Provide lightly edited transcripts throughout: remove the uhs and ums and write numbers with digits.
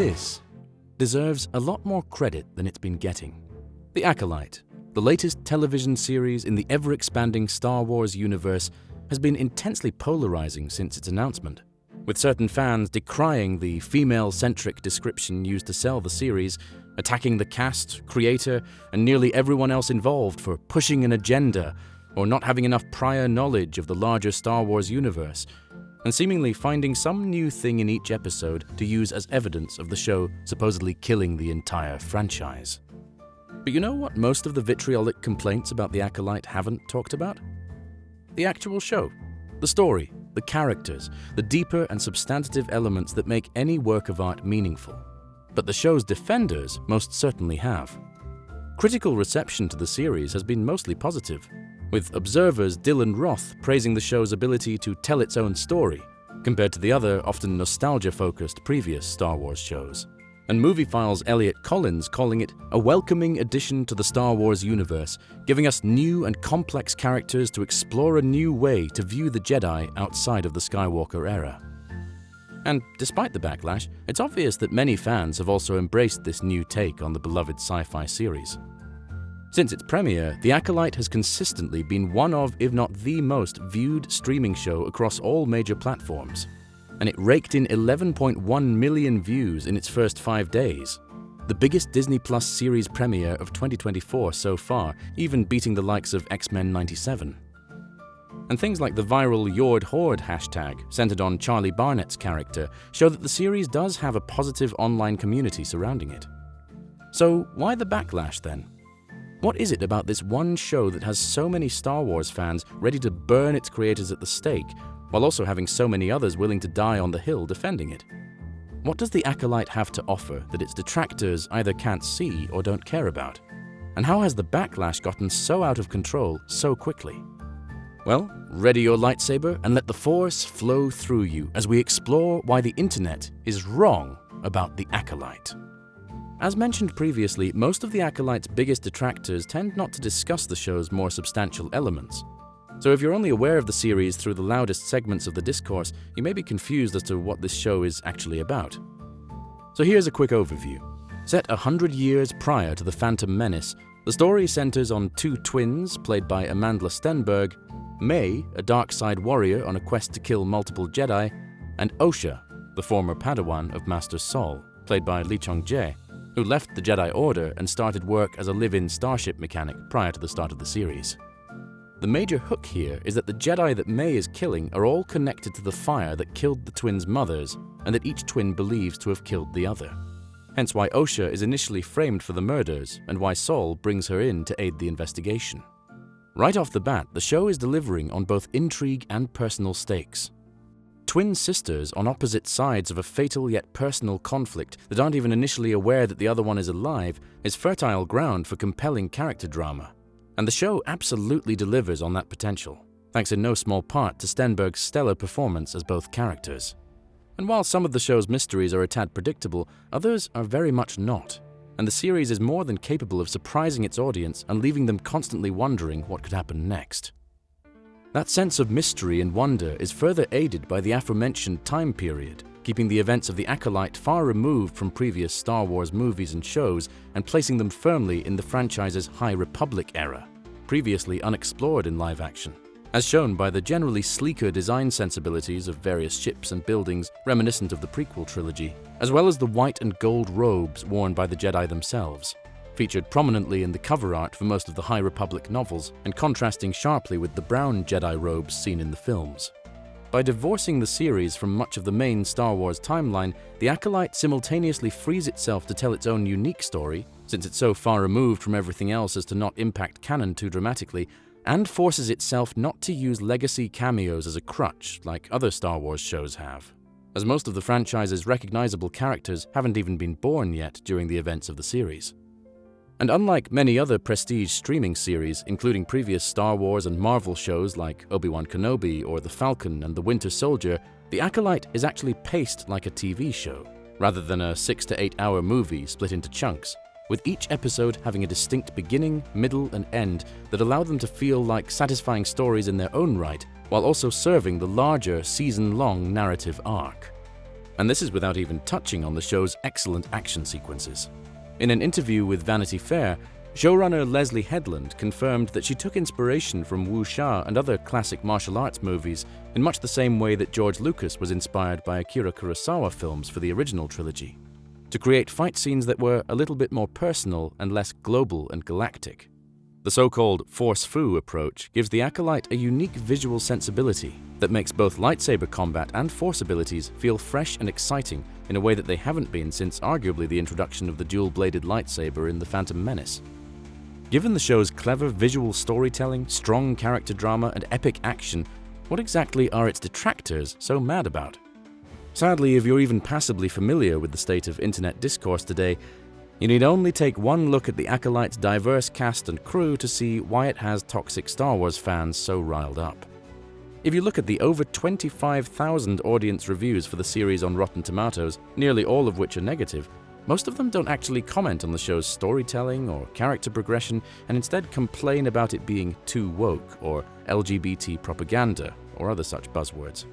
this deserves a lot more credit than it's been getting. The Acolyte, the latest television series in the ever-expanding Star Wars universe, has been intensely polarizing since its announcement, with certain fans decrying the female-centric description used to sell the series, attacking the cast, creator, and nearly everyone else involved for pushing an agenda or not having enough prior knowledge of the larger Star Wars universe, and seemingly finding some new thing in each episode to use as evidence of the show supposedly killing the entire franchise. But you know what most of the vitriolic complaints about the Acolyte haven't talked about? The actual show, the story, the characters, the deeper and substantive elements that make any work of art meaningful. But the show's defenders most certainly have. Critical reception to the series has been mostly positive, with observers Dylan Roth praising the show's ability to tell its own story, compared to the other, often nostalgia-focused previous Star Wars shows. And Moviephile's Elliot Collins calling it a welcoming addition to the Star Wars universe, giving us new and complex characters to explore a new way to view the Jedi outside of the Skywalker era. And despite the backlash, it's obvious that many fans have also embraced this new take on the beloved sci-fi series. Since its premiere, The Acolyte has consistently been one of, if not the most viewed streaming show across all major platforms, and it raked in 11.1 million views in its first 5 days, the biggest Disney Plus series premiere of 2024 so far, even beating the likes of X-Men '97. And things like the viral Yord Horde hashtag, centered on Charlie Barnett's character, show that the series does have a positive online community surrounding it. So why the backlash then? What is it about this one show that has so many Star Wars fans ready to burn its creators at the stake, while also having so many others willing to die on the hill defending it? What does the Acolyte have to offer that its detractors either can't see or don't care about? And how has the backlash gotten so out of control so quickly? Well, ready your lightsaber and let the Force flow through you as we explore why the internet is wrong about the Acolyte. As mentioned previously, most of the Acolyte's biggest detractors tend not to discuss the show's more substantial elements. So if you're only aware of the series through the loudest segments of the discourse, you may be confused as to what this show is actually about. So here's a quick overview. Set 100 years prior to the Phantom Menace, the story centers on two twins played by Amandla Stenberg, May, a dark side warrior on a quest to kill multiple Jedi, and Osha, the former Padawan of Master Saul, played by Lee Chong-jae, who left the Jedi Order and started work as a live-in starship mechanic prior to the start of the series. The major hook here is that the Jedi that May is killing are all connected to the fire that killed the twins' mothers, and that each twin believes to have killed the other. Hence why Osha is initially framed for the murders, and why Saul brings her in to aid the investigation. Right off the bat, the show is delivering on both intrigue and personal stakes. Twin sisters on opposite sides of a fatal yet personal conflict that aren't even initially aware that the other one is alive is fertile ground for compelling character drama. And the show absolutely delivers on that potential, thanks in no small part to Stenberg's stellar performance as both characters. And while some of the show's mysteries are a tad predictable, others are very much not. And the series is more than capable of surprising its audience and leaving them constantly wondering what could happen next. That sense of mystery and wonder is further aided by the aforementioned time period, keeping the events of the Acolyte far removed from previous Star Wars movies and shows and placing them firmly in the franchise's High Republic era, previously unexplored in live action, as shown by the generally sleeker design sensibilities of various ships and buildings reminiscent of the prequel trilogy, as well as the white and gold robes worn by the Jedi themselves, featured prominently in the cover art for most of the High Republic novels and contrasting sharply with the brown Jedi robes seen in the films. By divorcing the series from much of the main Star Wars timeline, the Acolyte simultaneously frees itself to tell its own unique story, since it's so far removed from everything else as to not impact canon too dramatically, and forces itself not to use legacy cameos as a crutch like other Star Wars shows have, as most of the franchise's recognizable characters haven't even been born yet during the events of the series. And unlike many other prestige streaming series, including previous Star Wars and Marvel shows like Obi-Wan Kenobi or The Falcon and the Winter Soldier, The Acolyte is actually paced like a TV show, rather than a 6 to 8 hour movie split into chunks, with each episode having a distinct beginning, middle, and end that allow them to feel like satisfying stories in their own right, while also serving the larger season-long narrative arc. And this is without even touching on the show's excellent action sequences. In an interview with Vanity Fair, showrunner Leslie Headland confirmed that she took inspiration from wuxia and other classic martial arts movies in much the same way that George Lucas was inspired by Akira Kurosawa films for the original trilogy, to create fight scenes that were a little bit more personal and less global and galactic. The so-called Force Fu approach gives the Acolyte a unique visual sensibility that makes both lightsaber combat and Force abilities feel fresh and exciting in a way that they haven't been since arguably the introduction of the dual-bladed lightsaber in The Phantom Menace. Given the show's clever visual storytelling, strong character drama, and epic action, what exactly are its detractors so mad about? Sadly, if you're even passably familiar with the state of internet discourse today, you need only take one look at the Acolyte's diverse cast and crew to see why it has toxic Star Wars fans so riled up. If you look at the over 25,000 audience reviews for the series on Rotten Tomatoes, nearly all of which are negative, most of them don't actually comment on the show's storytelling or character progression and instead complain about it being too woke or LGBT propaganda or other such buzzwords.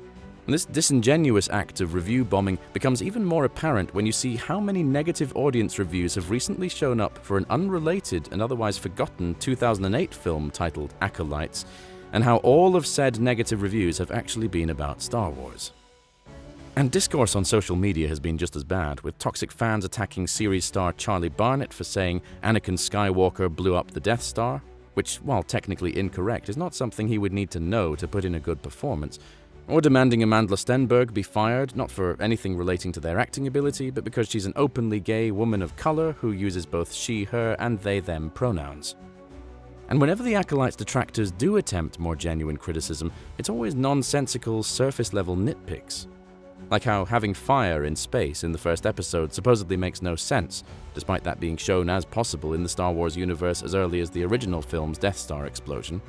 And this disingenuous act of review bombing becomes even more apparent when you see how many negative audience reviews have recently shown up for an unrelated and otherwise forgotten 2008 film titled Acolytes, and how all of said negative reviews have actually been about Star Wars. And discourse on social media has been just as bad, with toxic fans attacking series star Charlie Barnett for saying Anakin Skywalker blew up the Death Star, which, while technically incorrect, is not something he would need to know to put in a good performance, or demanding Amandla Stenberg be fired, not for anything relating to their acting ability, but because she's an openly gay woman of color who uses both she, her, and they-them pronouns. And whenever the Acolyte's detractors do attempt more genuine criticism, it's always nonsensical, surface-level nitpicks. Like how having fire in space in the first episode supposedly makes no sense, despite that being shown as possible in the Star Wars universe as early as the original film's Death Star explosion.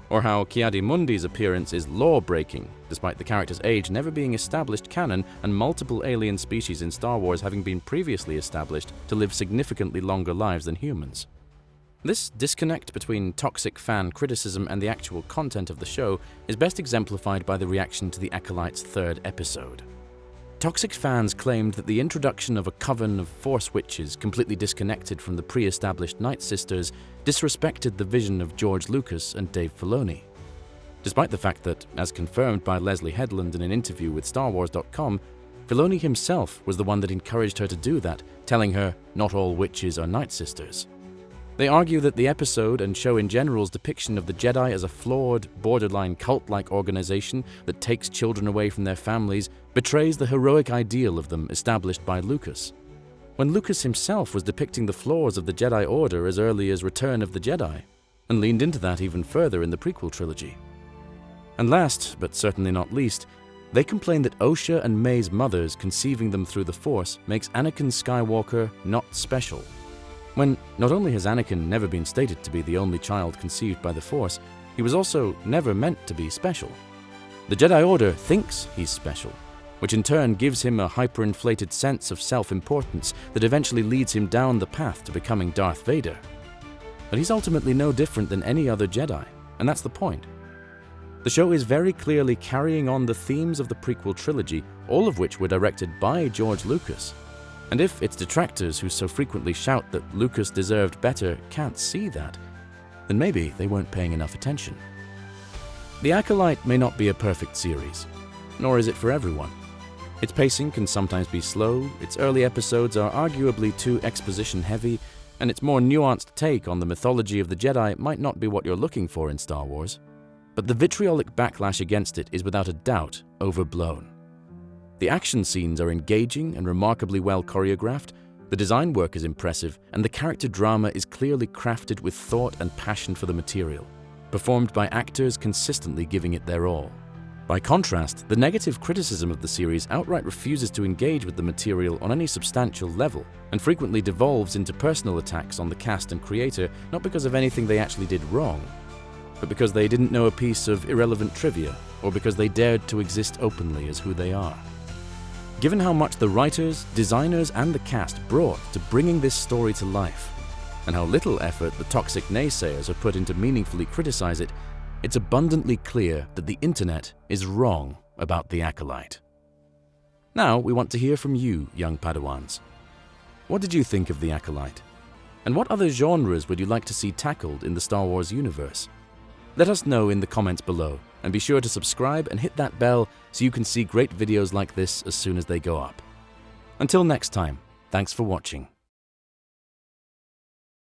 Or how Ki-Adi-Mundi's appearance is law-breaking, despite the character's age never being established canon and multiple alien species in Star Wars having been previously established to live significantly longer lives than humans. This disconnect between toxic fan criticism and the actual content of the show is best exemplified by the reaction to the Acolyte's third episode. Toxic fans claimed that the introduction of a coven of Force witches completely disconnected from the pre-established Night Sisters disrespected the vision of George Lucas and Dave Filoni. Despite the fact that, as confirmed by Leslie Headland in an interview with StarWars.com, Filoni himself was the one that encouraged her to do that, telling her, "Not all witches are Night Sisters." They argue that the episode and show in general's depiction of the Jedi as a flawed, borderline cult-like organization that takes children away from their families betrays the heroic ideal of them established by Lucas, when Lucas himself was depicting the flaws of the Jedi Order as early as Return of the Jedi, and leaned into that even further in the prequel trilogy. And last, but certainly not least, they complain that Osha and May's mothers conceiving them through the Force makes Anakin Skywalker not special, when not only has Anakin never been stated to be the only child conceived by the Force, he was also never meant to be special. The Jedi Order thinks he's special, which in turn gives him a hyperinflated sense of self-importance that eventually leads him down the path to becoming Darth Vader. But he's ultimately no different than any other Jedi, and that's the point. The show is very clearly carrying on the themes of the prequel trilogy, all of which were directed by George Lucas. And if its detractors who so frequently shout that Lucas deserved better can't see that, then maybe they weren't paying enough attention. The Acolyte may not be a perfect series, nor is it for everyone. Its pacing can sometimes be slow, its early episodes are arguably too exposition-heavy, and its more nuanced take on the mythology of the Jedi might not be what you're looking for in Star Wars. But the vitriolic backlash against it is without a doubt overblown. The action scenes are engaging and remarkably well choreographed, the design work is impressive, and the character drama is clearly crafted with thought and passion for the material, performed by actors consistently giving it their all. By contrast, the negative criticism of the series outright refuses to engage with the material on any substantial level, and frequently devolves into personal attacks on the cast and creator, not because of anything they actually did wrong, but because they didn't know a piece of irrelevant trivia, or because they dared to exist openly as who they are. Given how much the writers, designers, and the cast brought to bringing this story to life, and how little effort the toxic naysayers have put into meaningfully criticize it, it's abundantly clear that the internet is wrong about the Acolyte. Now we want to hear from you, young Padawans. What did you think of the Acolyte? And what other genres would you like to see tackled in the Star Wars universe? Let us know in the comments below, and be sure to subscribe and hit that bell so you can see great videos like this as soon as they go up. Until next time, thanks for watching.